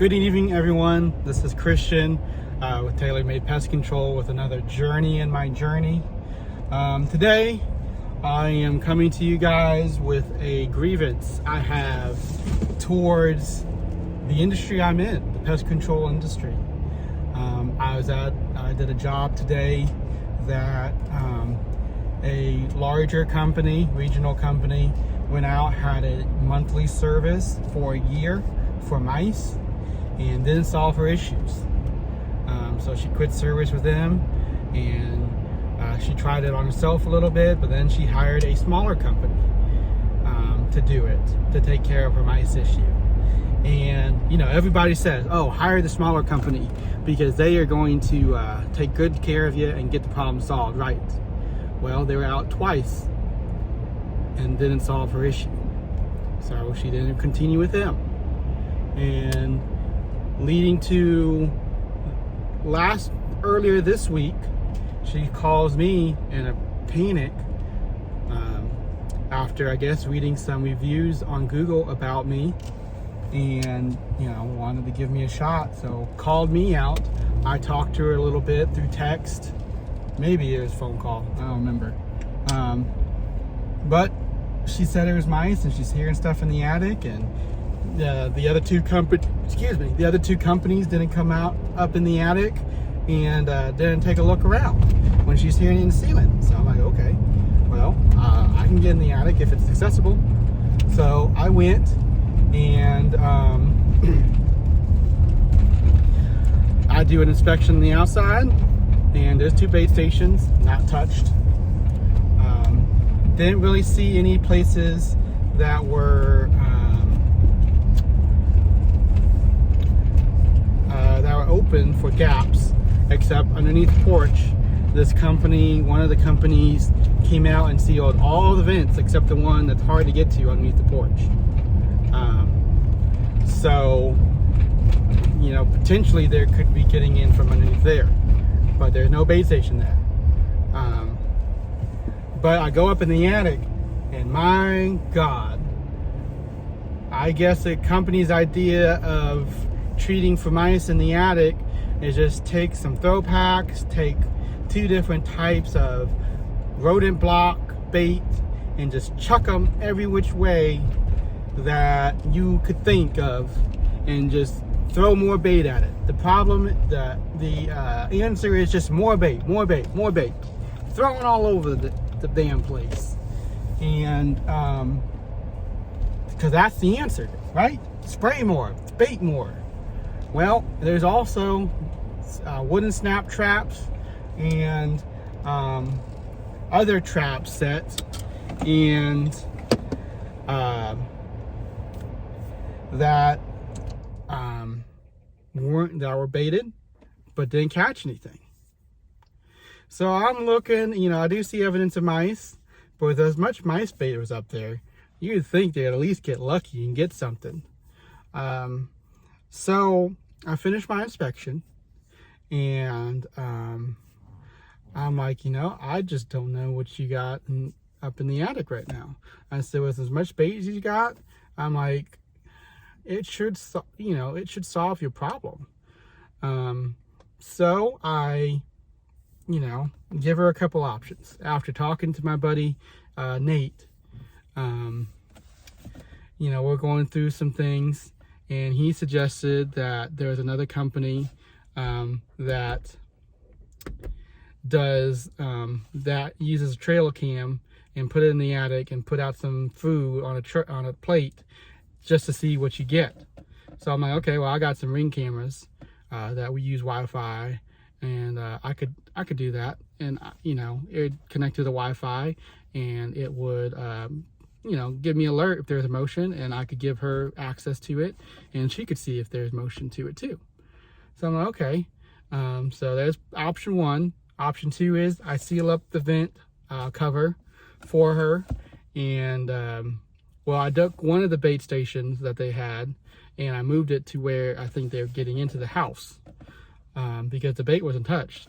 Good evening, everyone. This is Christian with TaylorMade Pest Control with another journey in my journey. Today, I am coming to you guys with a grievance I have towards the industry I'm in, the pest control industry. I did a job today that a larger company, regional company, went out, had a monthly service for a year for mice and didn't solve her issues. So she quit service with them, and she tried it on herself a little bit, but then she hired a smaller company to do it, to take care of her mice issue. And you know, everybody says, oh, hire the smaller company because they are going to take good care of you and get the problem solved, right? Well, they were out twice and didn't solve her issue, so she didn't continue with them. And leading to earlier this week, she calls me in a panic after, I guess, reading some reviews on Google about me, and you know, wanted to give me a shot, so called me out. I talked to her a little bit through text, maybe it was a phone call, I don't remember, but she said it was mice and she's hearing stuff in the attic, and the other two companies didn't come out up in the attic and didn't take a look around when she's hearing it in the ceiling. So I'm like, okay, well, I can get in the attic if it's accessible. So I went, and I do an inspection on the outside, and there's 2 bait stations not touched. Didn't really see any places that were open for gaps, except underneath the porch. This company, one of the companies, came out and sealed all the vents except the one that's hard to get to underneath the porch. So, you know, potentially there could be getting in from underneath there, but there's no bait station there. But I go up in the attic, and my God, I guess the company's idea of treating for mice in the attic is just take some throw packs, take 2 different types of rodent block bait, and just chuck them every which way that you could think of, and just throw more bait at it. The problem, the answer is just more bait, more bait, more bait, throwing all over the damn place. And because that's the answer, right? Spray more, bait more. Well, there's also wooden snap traps and other trap sets, and that were baited but didn't catch anything. So I'm looking, you know, I do see evidence of mice, but with as much mice bait was up there, you'd think they'd at least get lucky and get something. So I finished my inspection, and I'm like, you know, I just don't know what you got up in the attic right now. I said, with as much bait as you got, I'm like, it should solve your problem. So I, you know, give her a couple options. After talking to my buddy Nate, you know, we're going through some things, and he suggested that there's another company that does that uses a trail cam and put it in the attic and put out some food on a plate just to see what you get. So I'm like, okay, well, I got some Ring cameras that we use Wi-Fi, and I could do that, and you know, it would connect to the Wi-Fi, and it would you know, give me alert if there's a motion, and I could give her access to it, and she could see if there's motion to it too. So I'm like, okay. So there's option 1. Option 2 is I seal up the vent cover for her, and well, I dug one of the bait stations that they had, and I moved it to where I think they're getting into the house, because the bait wasn't touched.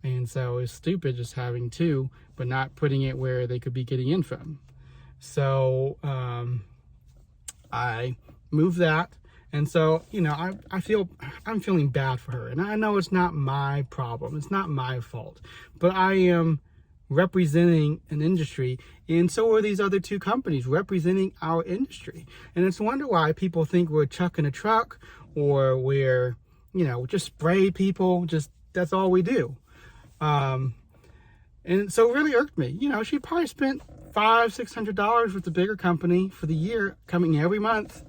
And so it's stupid just having 2, but not putting it where they could be getting in from. So I moved that, And so, you know, I'm feeling bad for her. And I know it's not my problem. It's not my fault. But I am representing an industry, and so are these other two companies representing our industry. And it's a wonder why people think we're chucking a truck, or we're, you know, just spray people. Just, that's all we do. And so it really irked me. You know, she probably spent $500-$600 with the bigger company for the year, coming every month.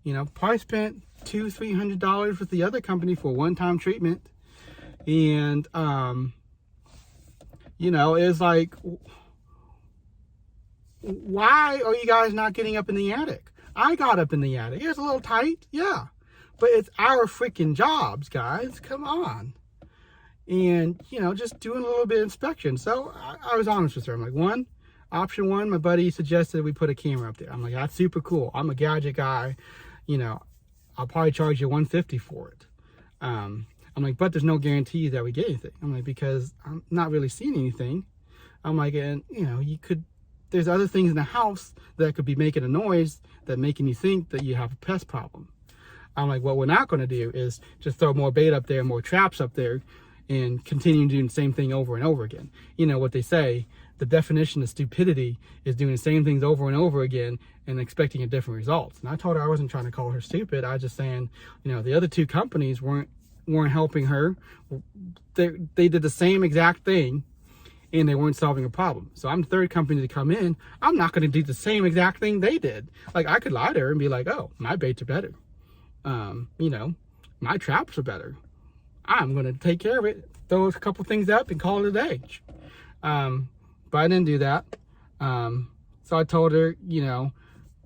You know, probably spent $200-$300 with the other company for one-time treatment. And, you know, it's like, why are you guys not getting up in the attic? I got up in the attic. It's a little tight, yeah. But it's our freaking jobs, guys. Come on. And, you know, just doing a little bit of inspection. So I was honest with her. I'm like, option one, my buddy suggested we put a camera up there. I'm like, that's super cool. I'm a gadget guy. You know, I'll probably charge you $150 for it. I'm like, but there's no guarantee that we get anything. I'm like, because I'm not really seeing anything. I'm like, and, you know, there's other things in the house that could be making a noise that making you think that you have a pest problem. I'm like, what we're not going to do is just throw more bait up there, more traps up there, and continue doing the same thing over and over again. You know what they say, the definition of stupidity is doing the same things over and over again and expecting a different results. And I told her I wasn't trying to call her stupid. I was just saying, you know, the other two companies weren't helping her. They did the same exact thing, and they weren't solving a problem. So I'm the third company to come in. I'm not going to do the same exact thing they did. Like, I could lie to her and be like, oh, my baits are better. You know, my traps are better. I'm going to take care of it, throw a couple things up and call it a day. But I didn't do that. So I told her, you know,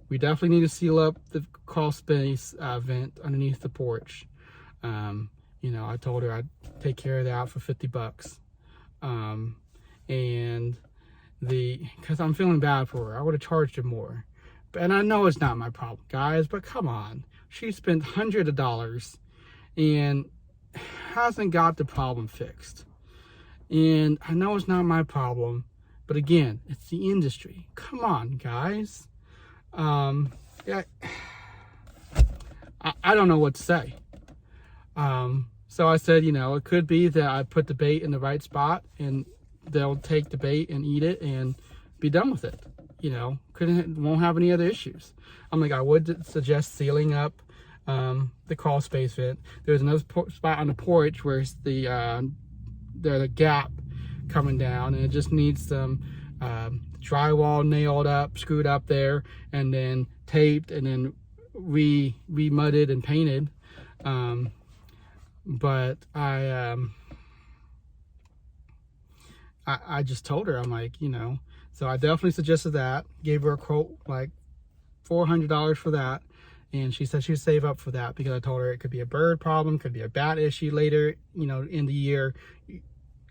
we definitely need to seal up the crawl space vent underneath the porch. You know, I told her I'd take care of that for $50. And because I'm feeling bad for her, I would have charged her more. And I know it's not my problem, guys, but come on. She spent hundreds of dollars and hasn't got the problem fixed. And I know it's not my problem, but again, it's the industry. Come on, guys. Yeah, I don't know what to say. So I said, you know, it could be that I put the bait in the right spot and they'll take the bait and eat it and be done with it. You know, won't have any other issues. I'm like, I would suggest sealing up the crawl space vent. There's another spot on the porch where it's there's a gap coming down, and it just needs some drywall nailed up, screwed up there, and then taped, and then re-mudded and painted. But I just told her, I'm like, you know, so I definitely suggested that, gave her a quote, like $400 for that. And she said she'd save up for that because I told her it could be a bird problem, could be a bat issue later, you know, in the year,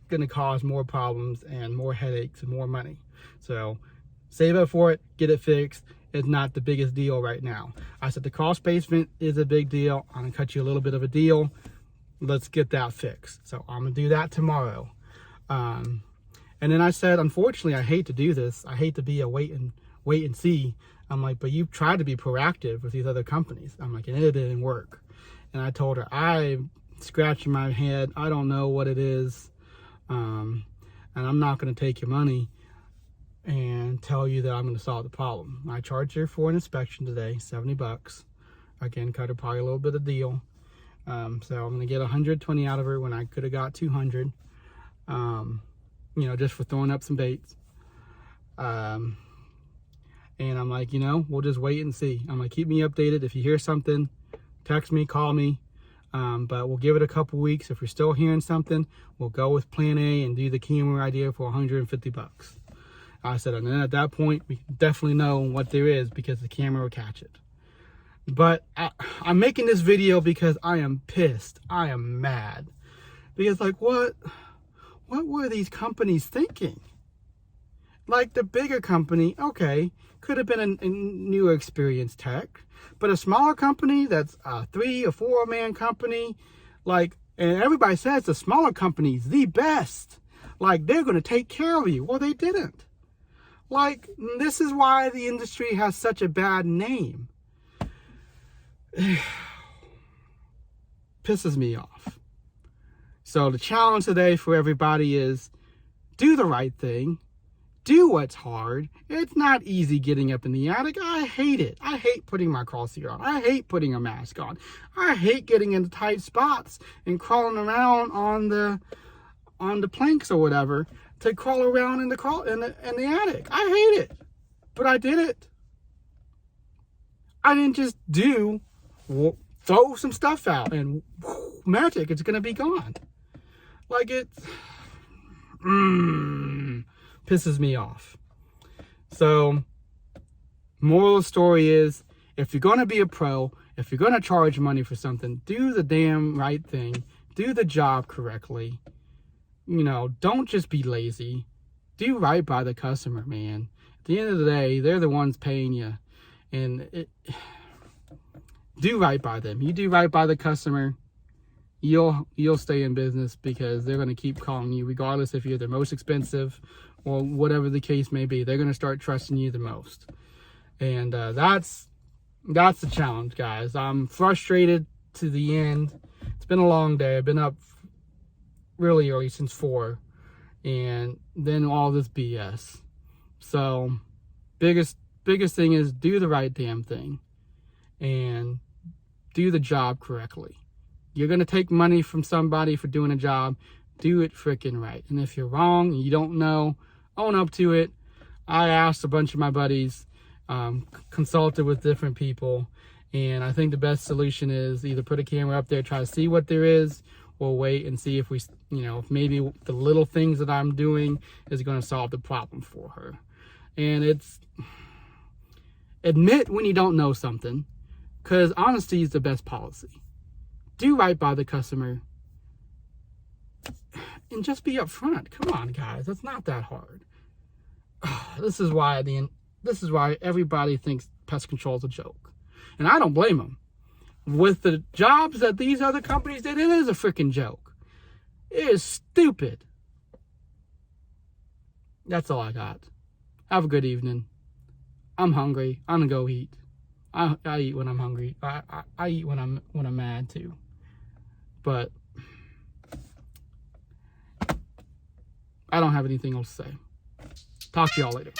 going to cause more problems and more headaches and more money. So save up for it, get it fixed. It's not the biggest deal right now. I said the crawl space vent is a big deal. I'm going to cut you a little bit of a deal. Let's get that fixed. So I'm going to do that tomorrow. And then I said, unfortunately, I hate to do this. I hate to be a wait and see. I'm like, but you've tried to be proactive with these other companies. I'm like, and it didn't work. And I told her, I'm scratching my head. I don't know what it is. And I'm not going to take your money and tell you that I'm going to solve the problem. I charged her for an inspection today, $70. Again, cut her probably a little bit of deal. So I'm going to get 120 out of her when I could have got 200. You know, just for throwing up some baits. And I'm like, you know, we'll just wait and see. I'm like, keep me updated. If you hear something, text me, call me. But we'll give it a couple weeks. If you're still hearing something, we'll go with plan A and do the camera idea for $150. I said, and then at that point, we definitely know what there is because the camera will catch it. But I'm making this video because I am pissed. I am mad. Because, like, what were these companies thinking? Like, the bigger company, okay, could have been a newer experienced tech. But a smaller company that's a 3 or 4 man company, like, and everybody says the smaller company's the best. Like, they're going to take care of you. Well, they didn't. Like, this is why the industry has such a bad name. pisses me off. So the challenge today for everybody is do the right thing. Do what's hard. It's not easy getting up in the attic. I hate it. I hate putting my crawl suit on. I hate putting a mask on. I hate getting into tight spots and crawling around on the planks or whatever to crawl around in the attic. I hate it. But I did it. I didn't just throw some stuff out and magic, it's gonna be gone. Like it pisses me off. So moral of the story is, if you're gonna be a pro, if you're gonna charge money for something, do the damn right thing. Do the job correctly. You know, don't just be lazy. Do right by the customer, man. At the end of the day, they're the ones paying you. And do right by them. You do right by the customer, you'll stay in business, because they're going to keep calling you regardless if you're the most expensive or whatever the case may be. They're going to start trusting you the most. And that's the challenge, guys. I'm frustrated to the end. It's been a long day. I've been up really early, since 4, and then all this BS. So biggest thing is do the right damn thing and do the job correctly. You're going to take money from somebody for doing a job. Do it freaking right. And if you're wrong and you don't know, own up to it. I asked a bunch of my buddies, consulted with different people, and I think the best solution is either put a camera up there, try to see what there is, or wait and see if if maybe the little things that I'm doing is going to solve the problem for her. And it's admit when you don't know something, because honesty is the best policy. Do right by the customer and just be upfront. Come on, guys, that's not that hard. This is why everybody thinks pest control is a joke, and I don't blame them. With the jobs that these other companies did, it is a freaking joke. It is stupid. That's all I got. Have a good evening. I'm hungry. I'm gonna go eat. I eat when I'm hungry. I eat when I'm mad too. But I don't have anything else to say. Talk to y'all later.